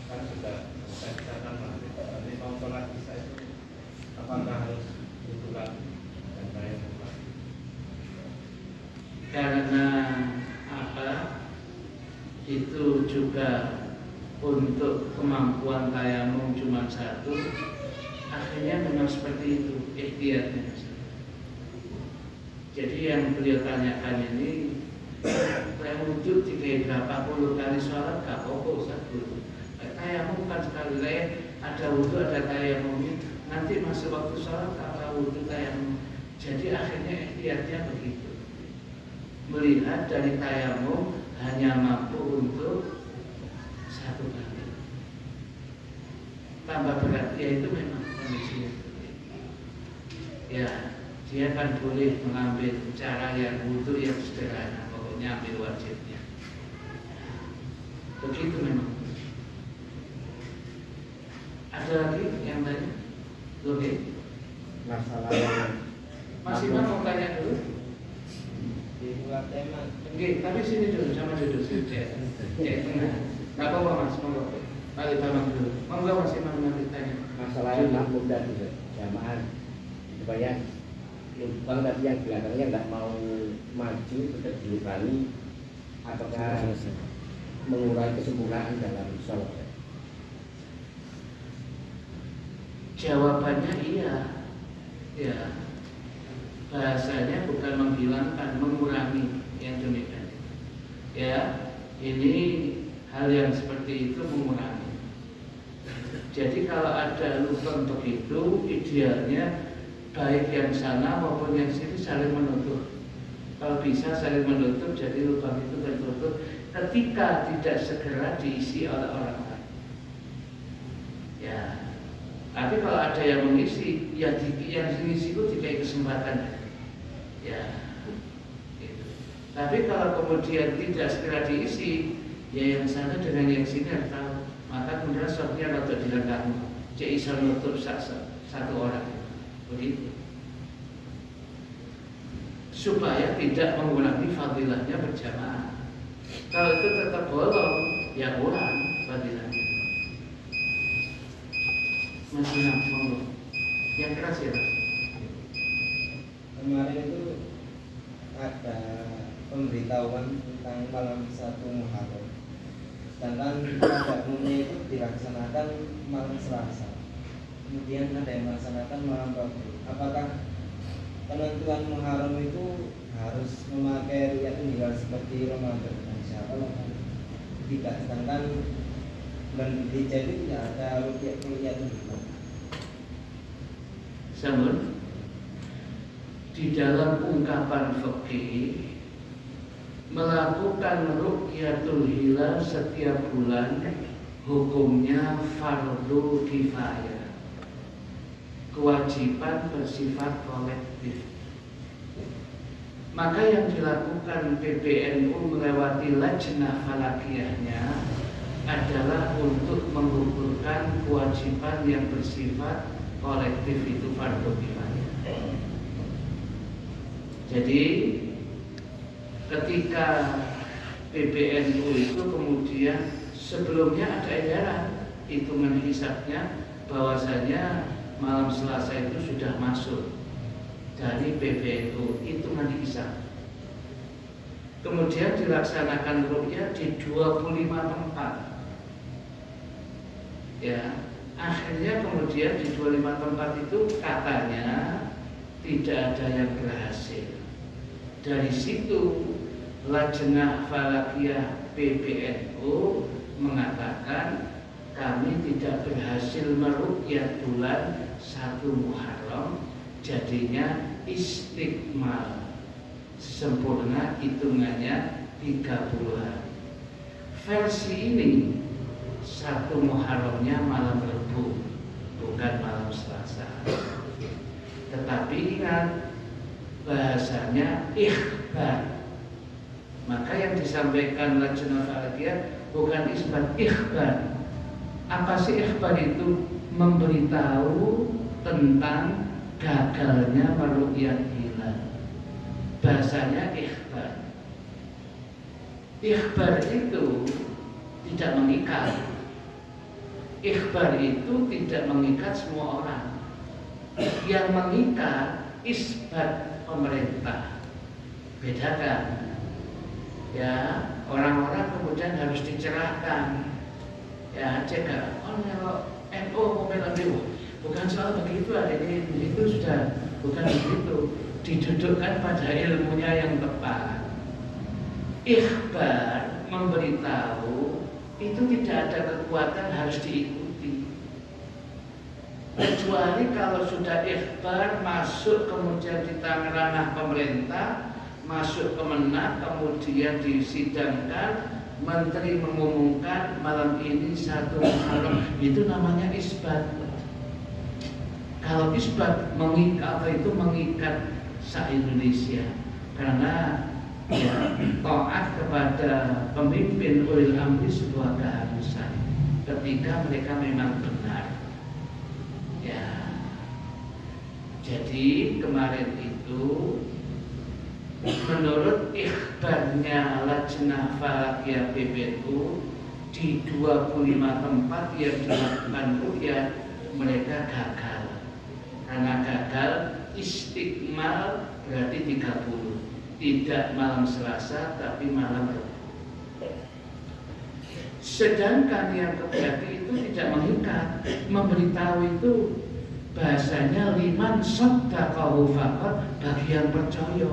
Kan sudah saya katakan nanti mau sholat bisa itu, apakah harus berdoa dan tayang? Karena apa? Itu juga untuk kemampuan tayamum cuma 1, akhirnya memang seperti itu ikhtiarnya. Jadi yang beliau tanyakan ini, saya wujud 30 kali sholat, gak apa-apa Ustaz Guru. Tayamum kan sekali lain, ada wudhu, ada tayamumnya. Nanti masuk waktu sholat, apa wudhu tayamum. Jadi akhirnya ikhtiarnya begitu. Melihat dari tayamum hanya mampu untuk 1 kali. Tambah berat, ya itu memang kondisinya seperti itu. Ya. Dia kan boleh mengambil cara yang wudhu yang sederhana, pokoknya ambil wajibnya. Begitu memang. Ada lagi yang lain? Oke. Masalah yang Masih mau tanya dulu? Di bulan tema. Oke, tapi sini dulu sama duduk cek tengah. Gak apa-apa Mas, monggo. Balik tamang dulu. Monggo masih mau tanya. masalah yang makmum dan jamaah supaya kalau tadi yang belakangnya nggak mau maju tetap dilibani, apakah mengurangi kesempurnaan dalam sholat? Jawabannya iya. Ya. Bahasanya bukan menghilangkan, mengurangi yang demikian. Ya, ini hal yang seperti itu mengurangi. Jadi kalau ada lubang begitu, idealnya baik yang sana maupun yang sini saling menutup. Kalau bisa saling menutup, jadi lubang itu tertutup ketika tidak segera diisi oleh orang lain. Ya, tapi kalau ada yang mengisi, ya yang mengisi itu dikai kesempatan. Ya, gitu. Tapi kalau kemudian tidak segera diisi, ya yang sana dengan yang sini harus tahu. Maka kemudian sopnya rada dilengkapi, cek iso nutup satu orang, begitu. Supaya tidak mengurangi fadilahnya berjamaah. Kalau itu tetap bolong, ya kurang fadilahnya. Masih monggo. Yang keras ya, Mas. Kemarin itu ada pemberitahuan tentang malam 1 Muharram. Sedangkan pada umumnya itu dilaksanakan malam Selasa. Kemudian ada yang melaksanakan malam Rabu. Apakah penentuan Muharram itu harus memakai ru'yatul hilal seperti Ramadan? Insyaallah tidak, sedangkan bulan Dzulhijjah itu tidak ada ru'yatul hilal. Namun di dalam ungkapan fikih melakukan ru'yatul hilal setiap bulan hukumnya fardu kifayah, kewajiban bersifat kolektif. Maka yang dilakukan PBNU melewati lajnah falakiyahnya adalah untuk mengukurkan kewajiban yang bersifat kolektif itu fardu kifayah. Jadi ketika PBNU itu kemudian sebelumnya ada edaran hitungan hisabnya bahwasanya malam Selasa itu sudah masuk dari PBNU hitungan hisab. Kemudian dilaksanakan ru'yah di 25 tempat. Ya, akhirnya kemudian di 25 tempat itu katanya tidak ada yang berhasil. Dari situ Lajnah Falakiyah PBNU mengatakan kami tidak berhasil meruqyah bulan 1 Muharram, jadinya istiqmal, sempurna hitungannya 30 hari. Versi ini 1 Muharramnya malam Rabu, bukan malam Selasa. Tetapi ingat, bahasanya ikhbar. Maka yang disampaikan Lajnah Falakiyah bukan isbat, ikhbar. Apa sih ikhbar itu? Memberitahu tentang gagalnya meruqyah hilal. Bahasanya ikhbar. Ikhbar itu tidak mengikat. Ikhbar itu tidak mengikat semua orang. Yang mengikat isbat pemerintah. Bedakan. Ya, orang-orang kemudian harus dicerahkan. Ya, cegah. Oh, kalau NU mau bela dewa, bukan soal begitu, ini itu sudah bukan begitu. Didudukkan pada ilmunya yang tepat. Ikhbar, memberitahu, itu tidak ada kekuatan harus diikuti. Kecuali kalau sudah ikhbar masuk kemudian di tangan ranah pemerintah, masuk ke Menak, kemudian disidangkan, menteri mengumumkan malam ini 1 Muharram, itu namanya isbat. Kalau isbat mengikat, itu mengikat se-Indonesia, karena ya, taat kepada pemimpin ulil amri sebuah keharusan ketika mereka memang benar. Ya, jadi kemarin itu menurut ikhbarnya Lajnah Falakiyah PBNU di 25 tempat yang dilakukan ruqyah mereka gagal. Karena gagal istiqmal berarti 30, tidak malam Selasa tapi malam Rabu. Sedangkan yang kejati itu tidak mengikat, memberitahu itu bahasanya liman saddaqahu faqat, bagi yang percaya.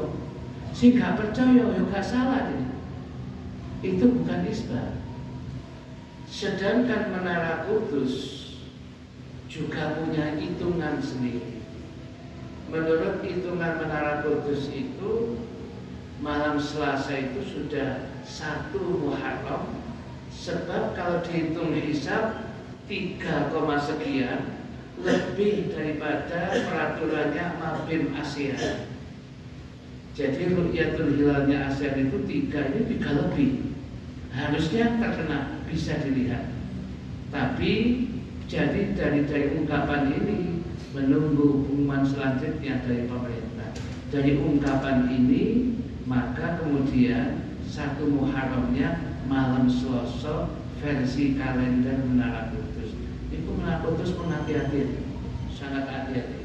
Si gak percaya ya gak salah ini. Itu bukan isbat. Sedangkan Menara Kudus juga punya hitungan sendiri. hitungan Menara Qudus itu malam Selasa itu sudah 1 Muharram, sebab kalau dihitung hisab 3, sekian lebih daripada peraturannya Mabim ASEAN. Jadi Ru'yatul Hilalnya ASEAN itu 3 lebih. Harusnya terkena, bisa dilihat. Tapi jadi dari ungkapan ini menunggu pengumuman selanjutnya dari pemerintah. Dari ungkapan ini maka kemudian 1 Muharramnya malam Selasa versi kalender Menara Qudus. Itu Menara Qudus pun hati-hati, sangat hati-hati.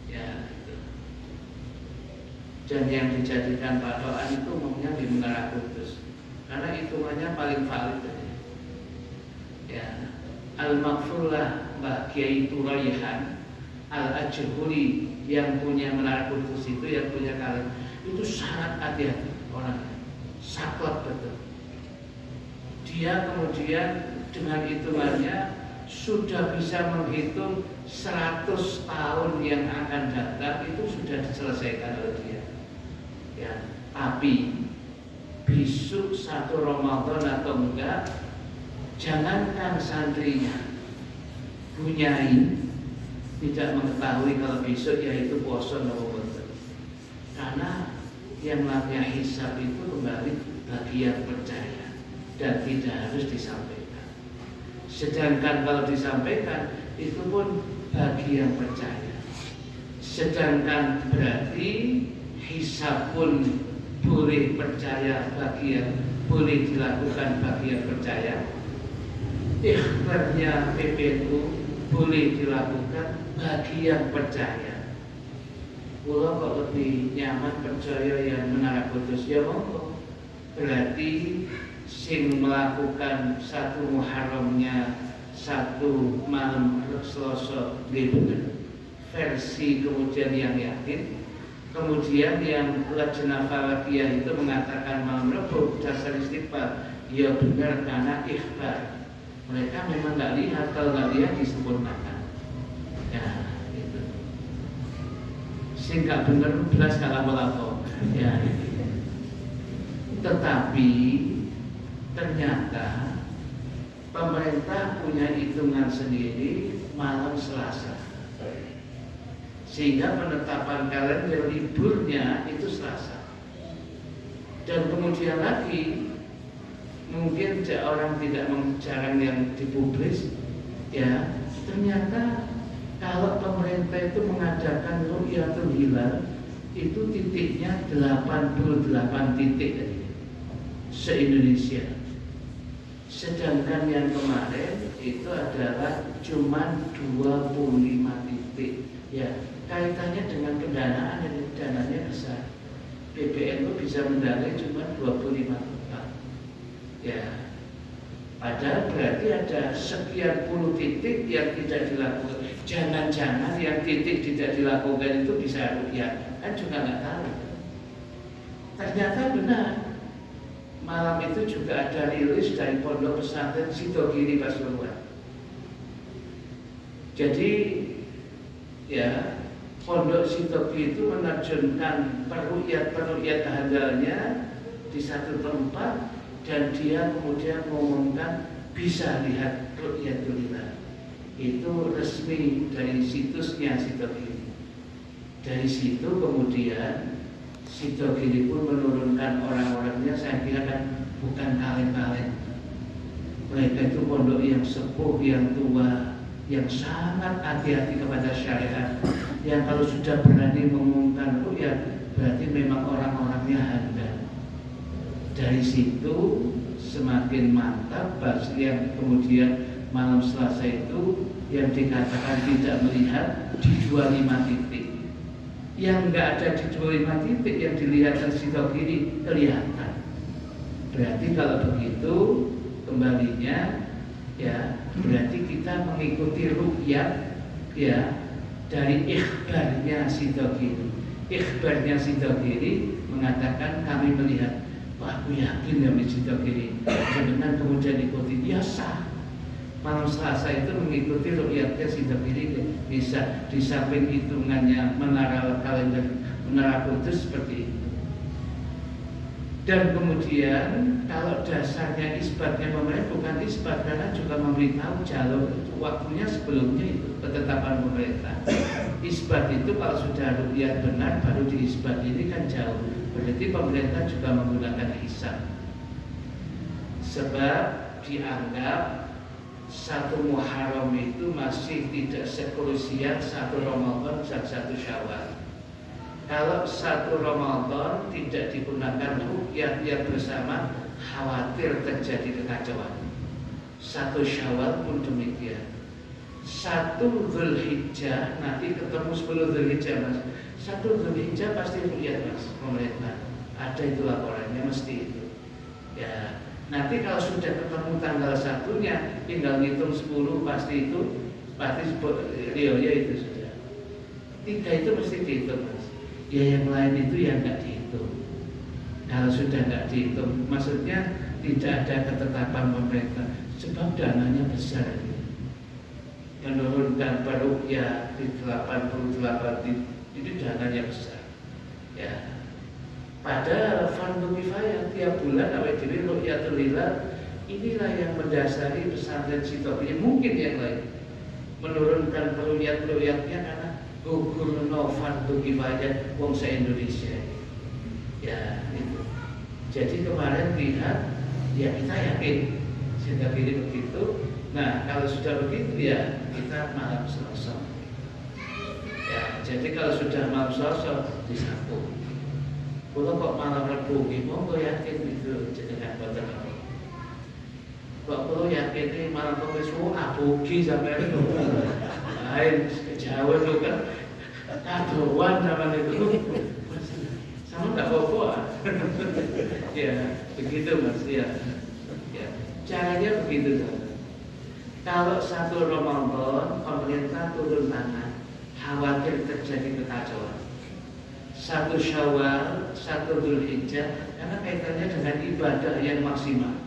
Ya, itu. Dan yang dijadikan patokan itu umumnya di Menara Qudus, karena hitungannya paling valid. Ya, Al-Maghfurlah Mbah Kiai Turaihan Al-Ajhuri yang punya Menara Qudus itu, yang punya kalender itu sangat hati-hati orangnya, saklek betul. Dia kemudian dengan hitungannya sudah bisa menghitung 100 tahun yang akan datang, itu sudah diselesaikan oleh dia. Ya, tapi besok 1 Ramadan atau enggak, jangankan santrinya, bunyai tidak mengetahui kalau besok yaitu puasa Ramadan. Karena yang namanya hisab itu kembali bagian percaya dan tidak harus disampaikan. Sedangkan kalau disampaikan itu pun bagian percaya. Sedangkan berarti hisab pun boleh percaya bagian, boleh dilakukan bagian percaya. Ikhbarnya PPNU boleh dilakukan bagian percaya. Kalau kok lebih nyaman percaya yang Menara Qudus, ya monggo. Berarti sing melakukan 1 Muharramnya 1 malam Selasa bener versi kemudian yang yakin. Kemudian yang Lajnah Falakiyah itu mengatakan malam Rabu dasar istighfar, ya benar karena ikhbar. Mereka memang nggak lihat, kalau nggak lihat disempurnakan. Ya, itu. Sehingga benar belas kalau melapor. Ya. Tetapi ternyata pemerintah punya hitungan sendiri malam Selasa. Sehingga penetapan kalender liburnya itu Selasa. Dan kemudian lagi mungkin orang tidak jarang yang dipublis, ya ternyata kalau pemerintah itu mengadakan Ru'yatul Hilal itu titiknya 88 titik se-Indonesia. Sedangkan yang kemarin itu adalah cuma 25 titik. Ya, kaitannya dengan pendanaan, dan dananya besar. PBNU bisa mendanai cuma 25 tempat. Ya, padahal berarti ada sekian puluh titik yang tidak dilakukan. Jangan-jangan yang titik tidak dilakukan itu bisa rukyat, kan juga nggak tahu. Ternyata benar. Malam itu juga ada rilis dari Pondok Pesantren Sidogiri Pasuruan. Jadi ya, Pondok Sidogiri itu menerjunkan perukyat handalnya di satu tempat, dan dia kemudian mengumumkan bisa lihat Ru'yatul Hilal. Itu resmi dari situsnya Sidogiri. Dari situ kemudian Sidogiri pun menurunkan orang-orangnya. Saya kira kan bukan kaleng-kaleng. Mereka itu pondok yang sepuh, yang tua, yang sangat hati-hati kepada syariat. Yang kalau sudah berani mengumumkan ru'yat, berarti memang orang-orangnya handal. Dari situ semakin mantap bahasa yang kemudian malam Selasa itu yang dikatakan tidak melihat di 25 titik. Yang enggak ada di 25 titik yang dilihat dari Sidogiri kelihatan. Berarti kalau begitu kembalinya ya, berarti kita mengikuti ru'yat ya dari ikhbarnya Sidogiri. Ikhbarnya Sidogiri mengatakan kami melihat. Wah, aku yakin ya Sidogiri. Jangan kemudian ikuti, ya sah. malam Selasa itu mengikuti ru'yatnya Sidaqiri, bisa di samping hitungannya menara kalender menara kudus seperti itu. Dan kemudian kalau dasarnya isbatnya pemerintah bukan isbat, karena juga memberitahu jalur waktunya sebelumnya itu ketetapan pemerintah. Isbat itu kalau sudah ru'yat benar baru diisbat, ini kan jauh. Berarti pemerintah juga menggunakan hisab. Sebab dianggap satu Muharram itu masih tidak sekrusial satu Ramadan dan satu Syawal. Kalau satu Ramadan tidak digunakan ru'yat bersama, khawatir terjadi kekacauan. Satu Syawal pun demikian. Satu Dzulhijjah, nanti ketemu 10 Dzulhijjah mas. Satu Dzulhijjah pasti ru'yat mas, pemerintah. Ada itu laporannya, mesti itu. Ya, nanti kalau sudah ketemu tanggal satunya, tinggal ngitung 10 pasti itu, pasti ya itu sudah. 3 itu mesti dihitung mas. Ya yang lain itu yang nggak dihitung. Kalau sudah nggak dihitung, maksudnya tidak ada ketetapan pemerintah, sebab dananya besar. Menurunkan ru'yah di 88 itu dananya besar. Ya. Padahal fardu kifayah tiap bulan awal jadi ru'yatul hilal, inilah yang mendasari pesantren Sidaqiri. Mungkin yang lain menurunkan ru'yatnya karena gugurno fardu kifayah wong se-Indonesia. Ya itu. Jadi kemarin lihat, ya kita yakin Sidaqiri begitu. Nah kalau sudah begitu ya kita malam Selasa. Ya jadi kalau sudah malam Selasa disapu. Kalau kok malam Rabu, monggo yakin itu jenengan boten apa. Kok kalau yakin ini malam Kamis abogi sampai itu. Lain Jawa itu kan kadoan zaman itu. Sama enggak apa-apa. Ya, begitu Mas ya. Ya, caranya begitu saja. Kalau satu Ramadan pemerintah turun tangan, khawatir terjadi kekacauan. Satu Syawal, satu Dzulhijjah, karena kaitannya dengan ibadah yang maksimal.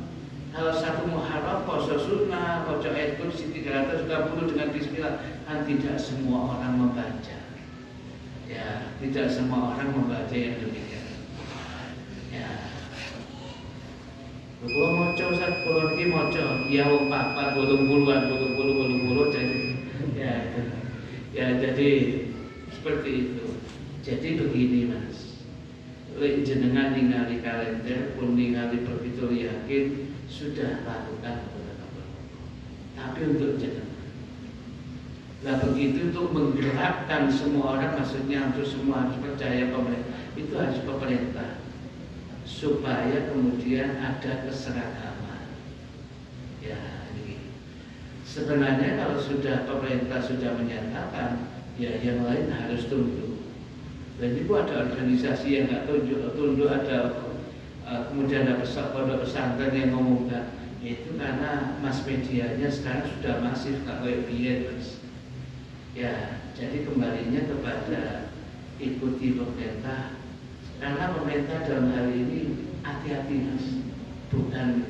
Kalau satu Muharram, puasa sunnah, baca ayat kursi 320 dengan Bismillah, kan tidak semua orang membaca. Ya, tidak semua orang membaca yang demikian. Ya. Kalau moco saat pulau ini moco, ya papat 80-an, 80 jadi, ya jadi seperti itu. Jadi begini mas, jenengan ningali kalender pun ningali berfitur yakin sudah lakukan beberapa. Tapi untuk jenengan, nah begitu untuk menggerakkan semua orang, maksudnya untuk semua harus percaya pemerintah, itu harus pemerintah supaya kemudian ada keseragaman. Ya, ini sebenarnya kalau sudah pemerintah sudah menyatakan, ya yang lain harus tunduk. Dan itu ada organisasi yang nggak tunduk, ada kemudian ada pondok pesantren yang ngomongkan itu karena mass medianya sekarang sudah masif nggak kayak biyen mas. Ya, jadi kembalinya kepada ikuti pemerintah, karena pemerintah dalam hal ini hati-hati mas, bukan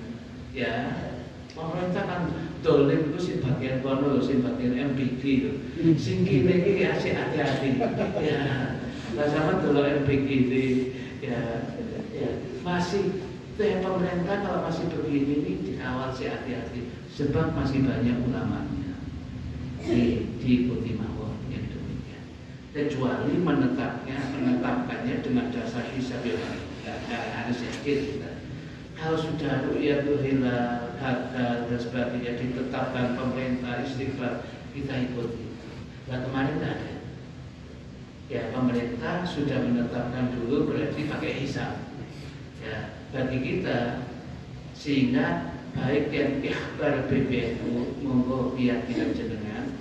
ya pemerintah kan dolim itu si bagian kono, si bagian MPG itu, singki lagi asik hati-hati ya. Nah sama dulu MPGD ya masih pemerintah kalau masih begini ini dikawal hati-hati sebab masih banyak ulamanya diikuti mawon yang demikian, kecuali menetapkannya dengan dasar hisab yang harus yakin kita. Kalau sudah ru'yatul hilal, hadal dan sebagainya ditetapkan pemerintah istighfar, kita ikuti. Nah kemarin tidak ada. Ya pemerintah sudah menetapkan dulu, berarti pakai hisab. Ya bagi kita, sehingga baik yang ikhbar PBNU monggo keyakinan jenengan,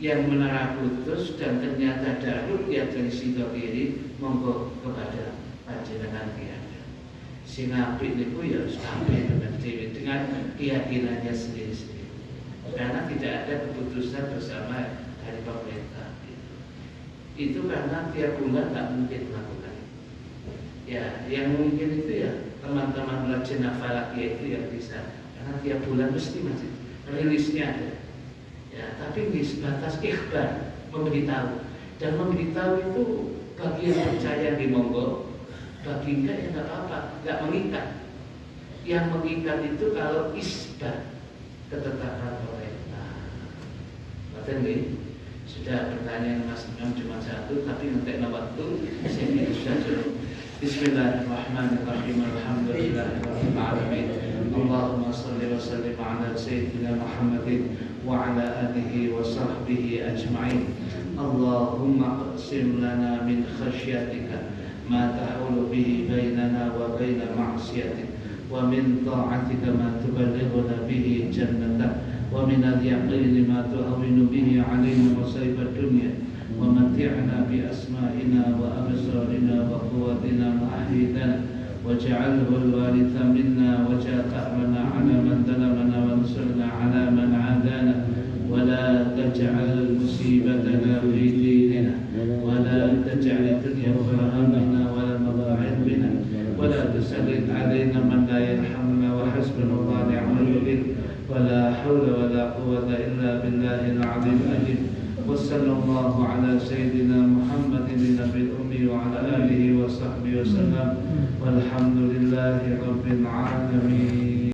yang menara putus dan ternyata darut yang dari Sidaqiri monggo kepada panjenengan keyakinan. Sehingga niku ya sampai dengan keyakinannya sendiri-sendiri. Karena tidak ada keputusan bersama dari pemerintah. Itu karena tiap bulan nggak mungkin melakukan. Ya, yang mungkin itu ya teman-teman lajnah falakiyah itu yang bisa, karena tiap bulan mesti masih rilisnya ada. Ya, tapi di sebatas ikhbar, memberitahu. Dan memberitahu itu bagi yang percaya di monggo, bagi enggak ya enggak apa-apa, enggak mengikat. Yang mengikat itu kalau isbat ketetapan pemerintah. Betul nih? Sudah pertanyaan Mas Imam cuma satu, tapi nanti waktu saya sudah cukup. Bismillahirrahmanirrahim. Alhamdulillahirabbil alamin. Allahumma shalli wa sallim ala sayyidina Muhammadin wa ala alihi wa sahbihi ajma'in. Allahumma qsim lana min khasyatika ma tahulu bihi bainana wa baina ma'siyatik, wa min ta'atika ma tuballighuna bihi jannatak, wa min al-yaqini ma tuhawwinu bihi 'alaina masa'ib ad-dunya, wa matti'na bi asma'ina wa absarina wa quwwatina ma ahyaytana waj'alhu al-waritha minna waj'al tha'rana 'ala man zalamana wansurna 'ala man 'adana wa la taj'al musibatana fi dinina wa la taj'al ad-dunya akbar hammina wa la mablagha 'ilmina wa la tusallit 'alaina man la yarhamuna wa hasbunallahu wa ni'mal wakeel wa la hawla wa la quwwata illa billahil 'aliyyil 'azim. وصلى الله على سيدنا محمد النبي الأمي وعلى آله وصحبه وسلم والحمد لله رب العالمين.